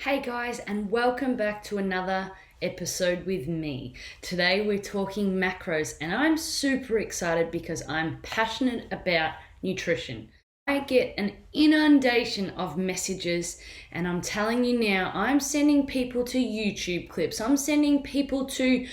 Hey guys, and welcome back to another episode with me. Today we're talking macros, and I'm super excited because I'm passionate about nutrition. I get an inundation of messages, and I'm telling you now, I'm sending people to YouTube clips, I'm sending people to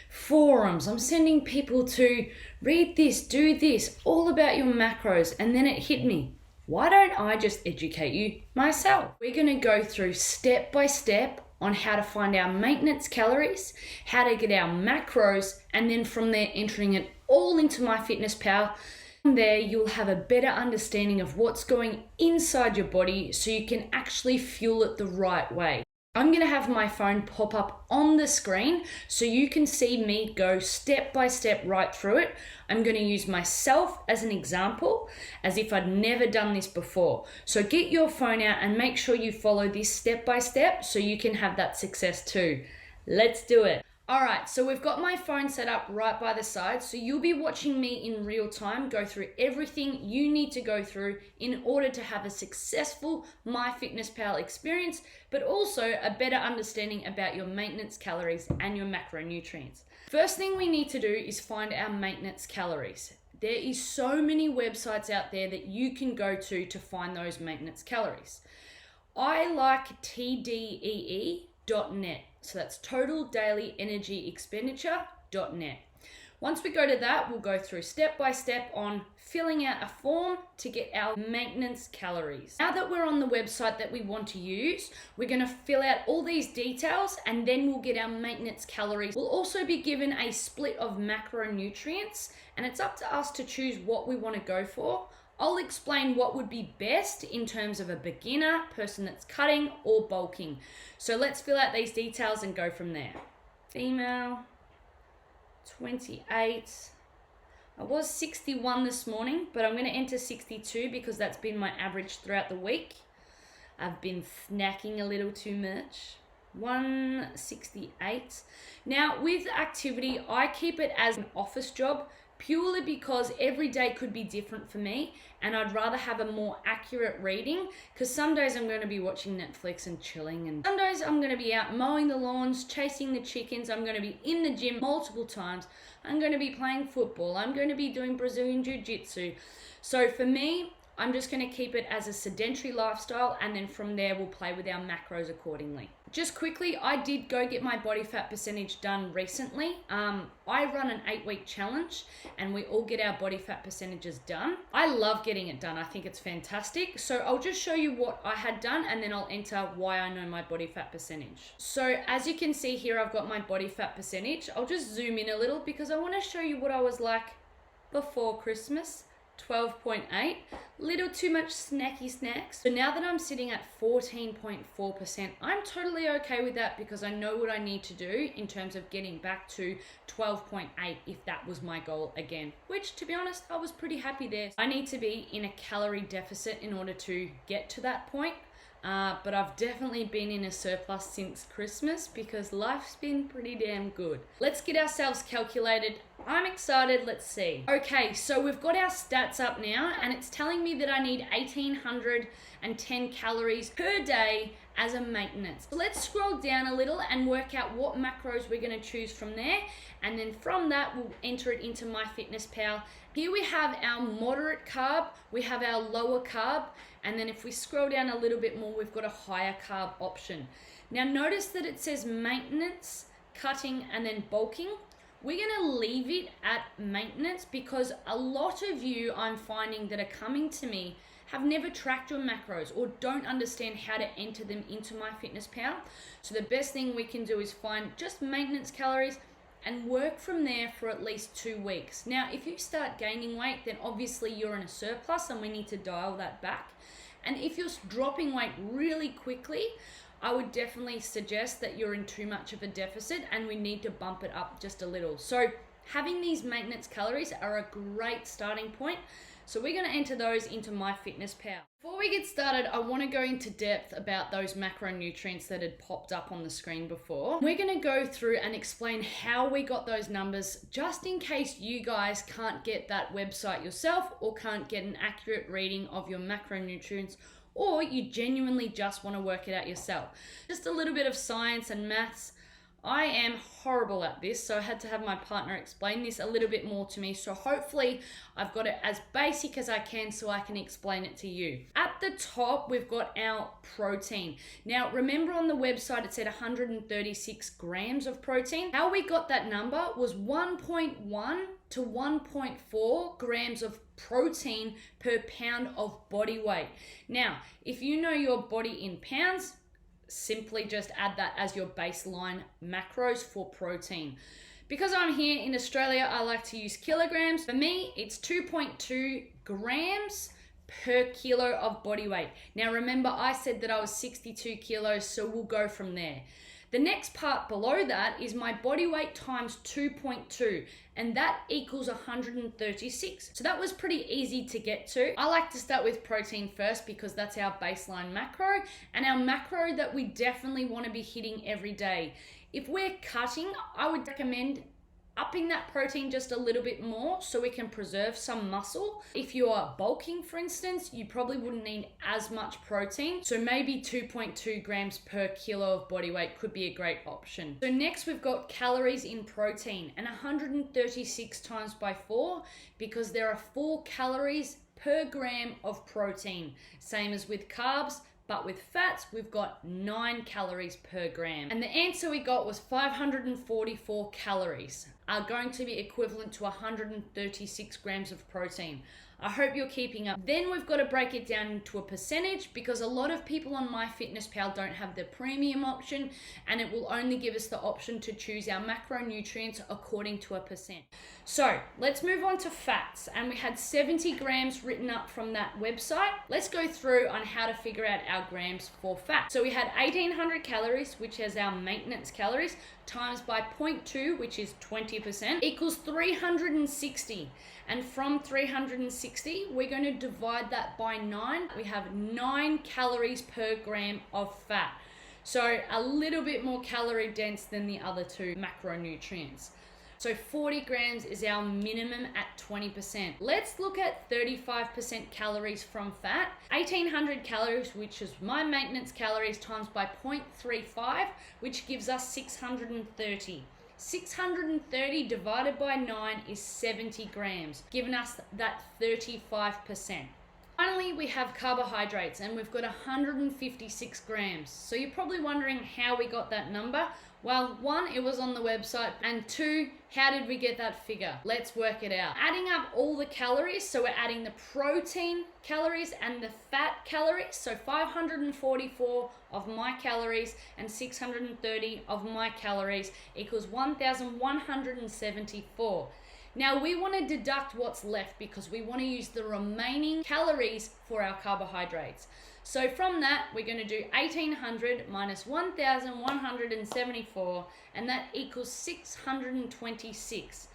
forums, I'm sending people to read this, do this, all about your macros, and then it hit me. Why don't I just educate you myself? We're going to go through step by step on how to find our maintenance calories, how to get our macros, and then from there entering it all into Myfitnesspal. From there, you'll have a better understanding of what's going inside your body so you can actually fuel it the right way. I'm going to have my phone pop up on the screen so you can see me go step by step right through it. I'm going to use myself as an example, as if I'd never done this before. So get your phone out and make sure you follow this step by step so you can have that success too. Let's do it. All right, so we've got my phone set up right by the side, so you'll be watching me in real time go through everything you need to go through in order to have a successful Myfitnesspal experience, but also a better understanding about your maintenance calories and your macronutrients. First thing we need to do is find our maintenance calories. There is so many websites out there that you can go to find those maintenance calories. I like TDEE.net. So that's Total Daily Energy Expenditure.net. Once we go to that, we'll go through step by step on filling out a form to get our maintenance calories. Now that we're on the website that we want to use, we're going to fill out all these details and then we'll get our maintenance calories. We'll also be given a split of macronutrients, and it's up to us to choose what we want to go for. I'll explain what would be best in terms of a beginner, person that's cutting or bulking. So let's fill out these details and go from there. Female, 28. I was 61 this morning, but I'm going to enter 62 because that's been my average throughout the week. I've been snacking a little too much. 168. Now with activity, I keep it as an office job purely because every day could be different for me, and I'd rather have a more accurate reading because some days I'm going to be watching Netflix and chilling, and some days I'm going to be out mowing the lawns, chasing the chickens, I'm going to be in the gym multiple times, I'm going to be playing football, I'm going to be doing Brazilian Jiu-Jitsu. So for me, I'm just going to keep it as a sedentary lifestyle, and then from there we'll play with our macros accordingly. Just quickly, I did go get my body fat percentage done recently. I run an 8-week challenge and we all get our body fat percentages done. I love getting it done. I think it's fantastic. So I'll just show you what I had done and then I'll enter why I know my body fat percentage. So as you can see here, I've got my body fat percentage. I'll just zoom in a little because I want to show you what I was like before Christmas. 12.8, little too much snacky snacks. So now that I'm sitting at 14.4%, I'm totally okay with that because I know what I need to do in terms of getting back to 12.8 if that was my goal again, which to be honest, I was pretty happy there. I need to be in a calorie deficit in order to get to that point. But I've definitely been in a surplus since Christmas because life's been pretty damn good. Let's get ourselves calculated. I'm excited, let's see. Okay, so we've got our stats up now and it's telling me that I need 1,810 calories per day as a maintenance. So let's scroll down a little and work out what macros we're gonna choose from there. And then from that, we'll enter it into Myfitnesspal. Here we have our moderate carb, we have our lower carb, and then if we scroll down a little bit more, we've got a higher carb option. Now notice that it says maintenance, cutting, and then bulking. We're gonna leave it at maintenance because a lot of you I'm finding that are coming to me have never tracked your macros or don't understand how to enter them into Myfitnesspal. So the best thing we can do is find just maintenance calories and work from there for at least 2 weeks. Now, if you start gaining weight, then obviously you're in a surplus and we need to dial that back. And if you're dropping weight really quickly, I would definitely suggest that you're in too much of a deficit and we need to bump it up just a little. So having these maintenance calories are a great starting point. So we're going to enter those into Myfitnesspal. Before we get started, I want to go into depth about those macronutrients that had popped up on the screen before. We're going to go through and explain how we got those numbers, just in case you guys can't get that website yourself or can't get an accurate reading of your macronutrients or you genuinely just want to work it out yourself. Just a little bit of science and maths. I am horrible at this, so I had to have my partner explain this a little bit more to me. So hopefully I've got it as basic as I can so I can explain it to you. At the top, we've got our protein. Now, remember on the website, it said 136 grams of protein. How we got that number was 1.1 to 1.4 grams of protein per pound of body weight. Now, if you know your body in pounds, simply just add that as your baseline macros for protein. Because I'm here in Australia, I like to use kilograms. For me, it's 2.2 grams per kilo of body weight. Now remember, I said that I was 62 kilos, so we'll go from there. The next part below that is my body weight times 2.2, and that equals 136. So that was pretty easy to get to. I like to start with protein first because that's our baseline macro, and our macro that we definitely want to be hitting every day. If we're cutting, I would recommend upping that protein just a little bit more so we can preserve some muscle. If you are bulking, for instance, you probably wouldn't need as much protein. So maybe 2.2 grams per kilo of body weight could be a great option. So next we've got calories in protein, and 136 times by 4 because there are 4 calories per gram of protein. Same as with carbs, but with fats, we've got 9 calories per gram. And the answer we got was 544 calories are going to be equivalent to 136 grams of protein. I hope you're keeping up. Then we've got to break it down into a percentage because a lot of people on Myfitnesspal don't have the premium option, and it will only give us the option to choose our macronutrients according to a percent. So let's move on to fats, and we had 70 grams written up from that website. Let's go through on how to figure out our grams for fat. So we had 1800 calories, which is our maintenance calories, times by 0.2, which is 20%, equals 360. And from 360, we're going to divide that by 9. We have 9 calories per gram of fat. So a little bit more calorie dense than the other two macronutrients. So 40 grams is our minimum at 20%. Let's look at 35% calories from fat. 1800 calories, which is my maintenance calories, times by 0.35, which gives us 630. 630 divided by 9 is 70 grams, giving us that 35%. Finally, we have carbohydrates, and we've got 156 grams. So you're probably wondering how we got that number. Well, 1, it was on the website, and 2, how did we get that figure? Let's work it out. Adding up all the calories, so we're adding the protein calories and the fat calories, so 544 of my calories and 630 of my calories equals 1,174. Now we want to deduct what's left because we want to use the remaining calories for our carbohydrates. So from that, we're going to do 1800 minus 1174, and that equals 626.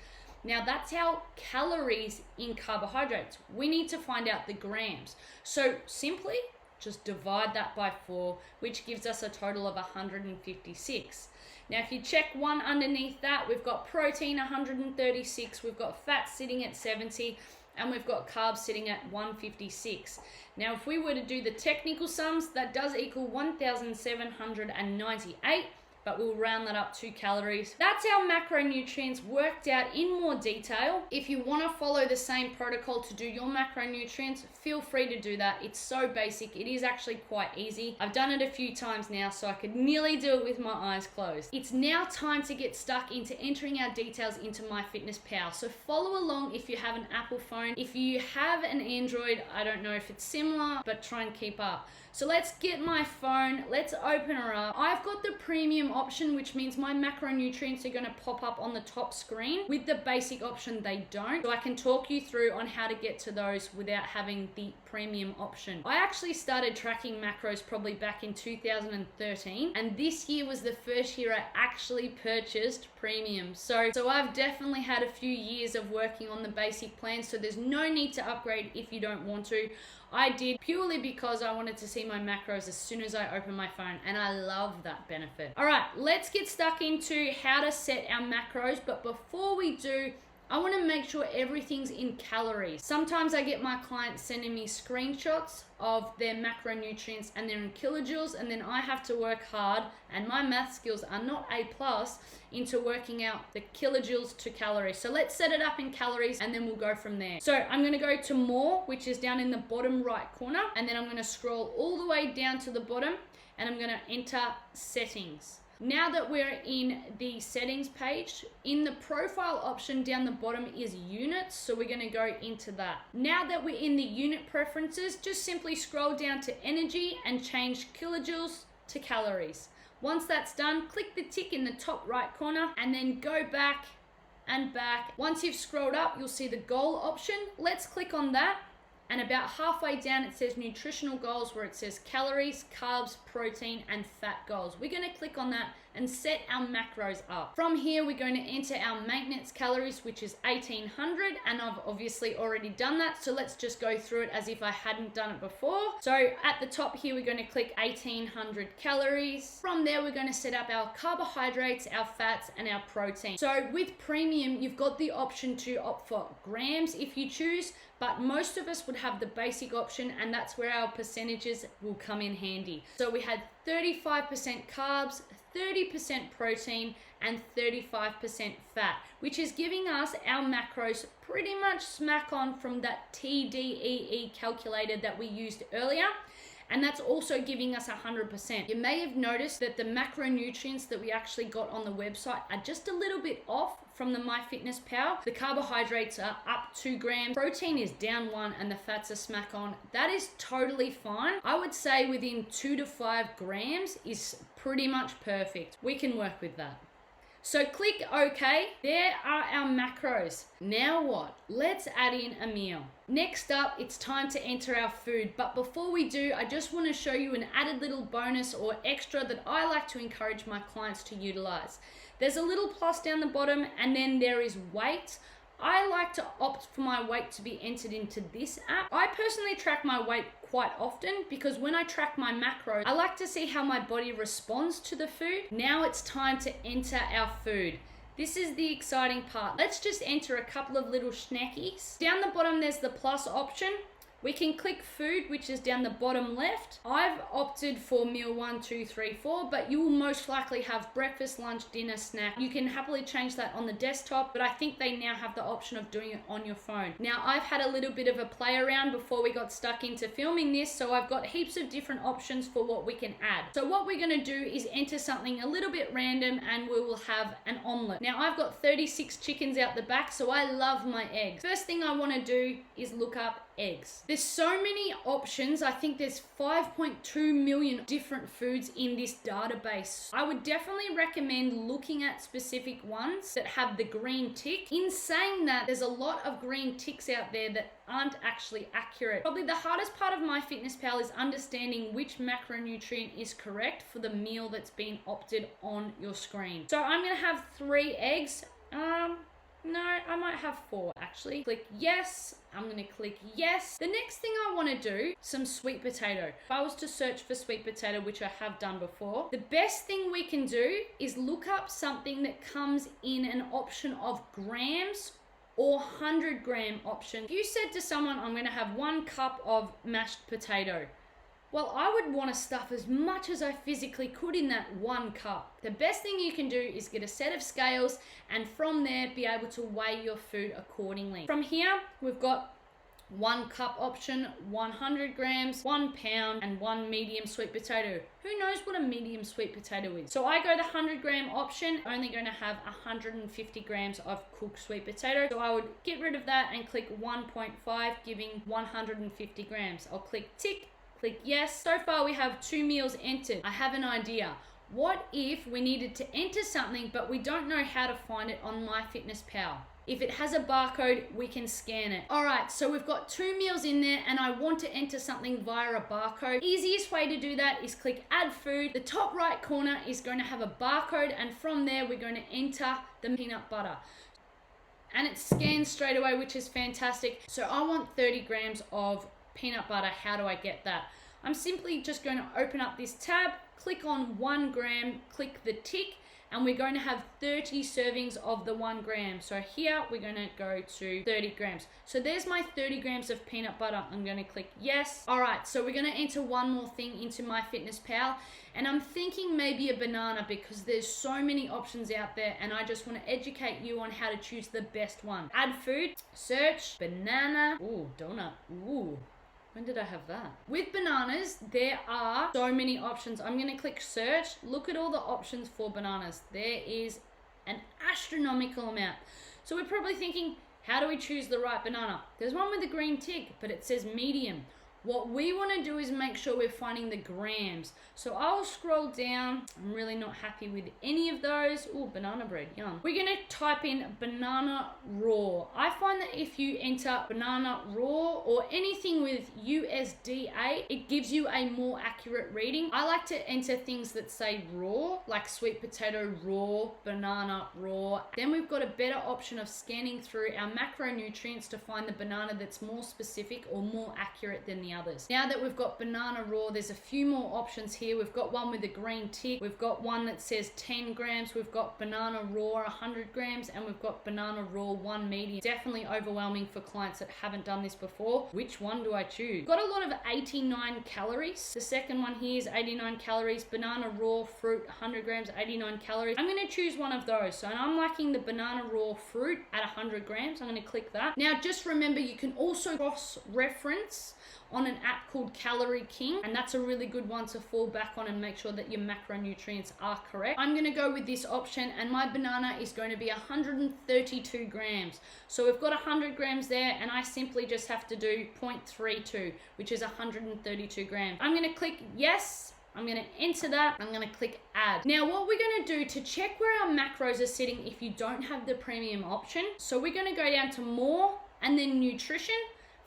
Now that's our calories in carbohydrates. We need to find out the grams. So simply just divide that by 4, which gives us a total of 156. Now, if you check one underneath that, we've got protein 136, we've got fat sitting at 70, and we've got carbs sitting at 156. Now, if we were to do the technical sums, that does equal 1,798, but we'll round that up 2 calories. That's our macronutrients worked out in more detail. If you want to follow the same protocol to do your macronutrients, feel free to do that. It's so basic. It is actually quite easy. I've done it a few times now, so I could nearly do it with my eyes closed. It's now time to get stuck into entering our details into Myfitnesspal. So follow along if you have an Apple phone. If you have an Android, I don't know if it's similar, but try and keep up. So let's get my phone, let's open her up. I've got the premium option, which means my macronutrients are going to pop up on the top screen. With the basic option, they don't. So I can talk you through on how to get to those without having the premium option. I actually started tracking macros probably back in 2013, and this year was the first year I actually purchased premium. So I've definitely had a few years of working on the basic plan, so there's no need to upgrade if you don't want to. I did purely because I wanted to see my macros as soon as I open my phone, and I love that benefit. All right, let's get stuck into how to set our macros, but before we do, I want to make sure everything's in calories. Sometimes I get my clients sending me screenshots of their macronutrients and they're in kilojoules, and then I have to work hard, and my math skills are not A+, into working out the kilojoules to calories. So let's set it up in calories and then we'll go from there. So I'm going to go to more, which is down in the bottom right corner, and then I'm going to scroll all the way down to the bottom and I'm going to enter settings. Now that we're in the settings page, in the profile option down the bottom is units, so we're going to go into that. Now that we're in the unit preferences, just simply scroll down to energy and change kilojoules to calories. Once that's done, click the tick in the top right corner and then go back and back. Once you've scrolled up, you'll see the goal option. Let's click on that. And about halfway down, it says nutritional goals, where it says calories, carbs, protein, and fat goals. We're going to click on that and set our macros up. From here, we're going to enter our maintenance calories, which is 1800, and I've obviously already done that. So let's just go through it as if I hadn't done it before. So at the top here, we're going to click 1800 calories. From there, we're going to set up our carbohydrates, our fats, and our protein. So with premium, you've got the option to opt for grams if you choose, but most of us would have the basic option, and that's where our percentages will come in handy. So we had 35% carbs, 30% protein, and 35% fat, which is giving us our macros pretty much smack on from that TDEE calculator that we used earlier. And that's also giving us 100%. You may have noticed that the macronutrients that we actually got on the website are just a little bit off from the Myfitnesspal. The carbohydrates are up 2 grams, protein is down 1, and the fats are smack on. That is totally fine. I would say within 2 to 5 grams is pretty much perfect. We can work with that. So click OK. There are our macros. Now what? Let's add in a meal. Next up, it's time to enter our food. But before we do, I just want to show you an added little bonus or extra that I like to encourage my clients to utilize. There's a little plus down the bottom, and then there is weight. I like to opt for my weight to be entered into this app. I personally track my weight quite often because when I track my macros, I like to see how my body responds to the food. Now it's time to enter our food. This is the exciting part. Let's just enter a couple of little snackies. Down the bottom, there's the plus option. We can click food, which is down the bottom left. I've opted for meal 1, 2, 3, 4, but you will most likely have breakfast, lunch, dinner, snack. You can happily change that on the desktop, but I think they now have the option of doing it on your phone. Now, I've had a little bit of a play around before we got stuck into filming this, so I've got heaps of different options for what we can add. So what we're gonna do is enter something a little bit random, and we will have an omelet. Now, I've got 36 chickens out the back, so I love my eggs. First thing I wanna do is look up eggs. There's so many options. I think there's 5.2 million different foods in this database. I would definitely recommend looking at specific ones that have the green tick. In saying that, there's a lot of green ticks out there that aren't actually accurate. Probably the hardest part of Myfitnesspal is understanding which macronutrient is correct for the meal that's been opted on your screen. So I'm gonna have 3 eggs. No, I might have 4 actually. Click yes. I'm gonna click yes. The next thing I wanna do, some sweet potato. If I was to search for sweet potato, which I have done before, the best thing we can do is look up something that comes in an option of grams or 100-gram option. If you said to someone, I'm gonna have 1 cup of mashed potato, well, I would want to stuff as much as I physically could in that 1 cup. The best thing you can do is get a set of scales, and from there be able to weigh your food accordingly. From here, we've got 1 cup option, 100 grams, 1 pound, and 1 medium sweet potato. Who knows what a medium sweet potato is? So I go the 100-gram option, only going to have 150 grams of cooked sweet potato. So I would get rid of that and click 1.5, giving 150 grams. I'll click tick. Click yes. So far we have 2 meals entered. I have an idea. What if we needed to enter something but we don't know how to find it on Myfitnesspal? If it has a barcode, we can scan it. All right, so we've got 2 meals in there and I want to enter something via a barcode. Easiest way to do that is click add food. The top right corner is going to have a barcode, and from there we're going to enter the peanut butter. And it scans straight away, which is fantastic. So I want 30 grams of peanut butter. How do I get that? I'm simply just going to open up this tab, click on 1 gram, click the tick, and we're going to have 30 servings of the 1 gram. So here we're going to go to 30 grams. So there's my 30 grams of peanut butter. I'm going to click yes. All right, so we're going to enter one more thing into Myfitnesspal, and I'm thinking maybe a banana because there's so many options out there, and I just want to educate you on how to choose the best one. Add food, search, banana, ooh, donut, ooh. When did I have that? With bananas, there are so many options. I'm going to click search. Look at all the options for bananas. There is an astronomical amount. So we're probably thinking, how do we choose the right banana? There's one with a green tick, but it says medium. What we want to do is make sure we're finding the grams. So I'll scroll down. I'm really not happy with any of those. Oh, banana bread, yum. We're going to type in banana raw. I find that if you enter banana raw or anything with USDA, it gives you a more accurate reading. I like to enter things that say raw, like sweet potato raw, banana raw. Then we've got a better option of scanning through our macronutrients to find the banana that's more specific or more accurate than the others. Now that we've got banana raw, there's a few more options here. We've got one with a green tick. We've got one that says 10 grams. We've got banana raw 100 grams, and we've got banana raw 1 medium. Definitely overwhelming for clients that haven't done this before. Which one do I choose? Got a lot of 89 calories. The second one here is 89 calories. Banana raw fruit 100 grams, 89 calories. I'm going to choose one of those. So I'm liking the banana raw fruit at 100 grams. I'm going to click that. Now just remember, you can also cross-reference on an app called Calorie King, and that's a really good one to fall back on and make sure that your macronutrients are correct. I'm going to go with this option, and my banana is going to be 132 grams. So we've got 100 grams there, and I simply just have to do 0.32, which is 132 grams. I'm going to click yes. I'm going to enter that. I'm going to click add. Now what we're going to do to check where our macros are sitting if you don't have the premium option, so we're going to go down to more and then nutrition.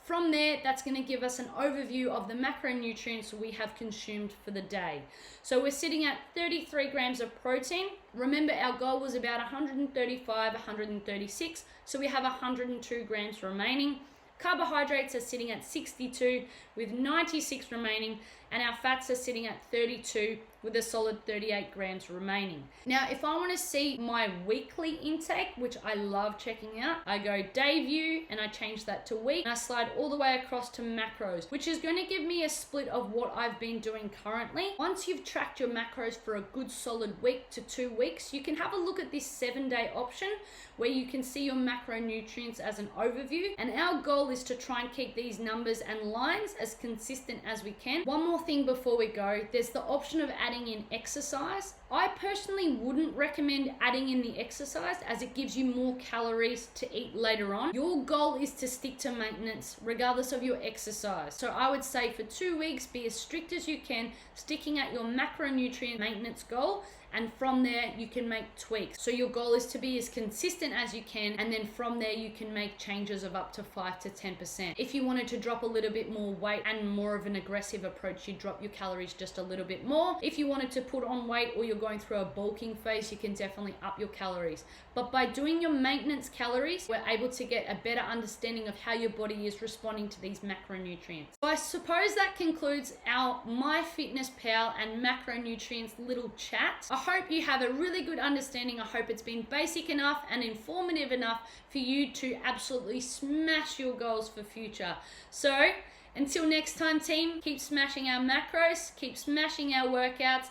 From there, that's going to give us an overview of the macronutrients we have consumed for the day. So we're sitting at 33 grams of protein. Remember, our goal was about 135, 136, so we have 102 grams remaining. Carbohydrates are sitting at 62 with 96 remaining, and our fats are sitting at 32 with a solid 38 grams remaining. Now, if I want to see my weekly intake, which I love checking out, I go day view and I change that to week, and I slide all the way across to macros, which is going to give me a split of what I've been doing currently. Once you've tracked your macros for a good solid week to 2 weeks, you can have a look at this 7-day option where you can see your macronutrients as an overview. And our goal is to try and keep these numbers and lines as consistent as we can. One more thing before we go, there's the option of adding in exercise. I personally wouldn't recommend adding in the exercise as it gives you more calories to eat later on. Your goal is to stick to maintenance regardless of your exercise. So I would say for 2 weeks, be as strict as you can, sticking at your macronutrient maintenance goal, and from there you can make tweaks. So your goal is to be as consistent as you can, and then from there you can make changes of up to 5 to 10%. If you wanted to drop a little bit more weight and more of an aggressive approach, you drop your calories just a little bit more. If you wanted to put on weight or you're going through a bulking phase, you can definitely up your calories. But by doing your maintenance calories, we're able to get a better understanding of how your body is responding to these macronutrients. So I suppose that concludes our Myfitnesspal and macronutrients little chat. I hope you have a really good understanding. I hope it's been basic enough and informative enough for you to absolutely smash your goals for future. So until next time, team, keep smashing our macros, keep smashing our workouts,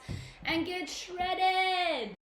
and get shredded.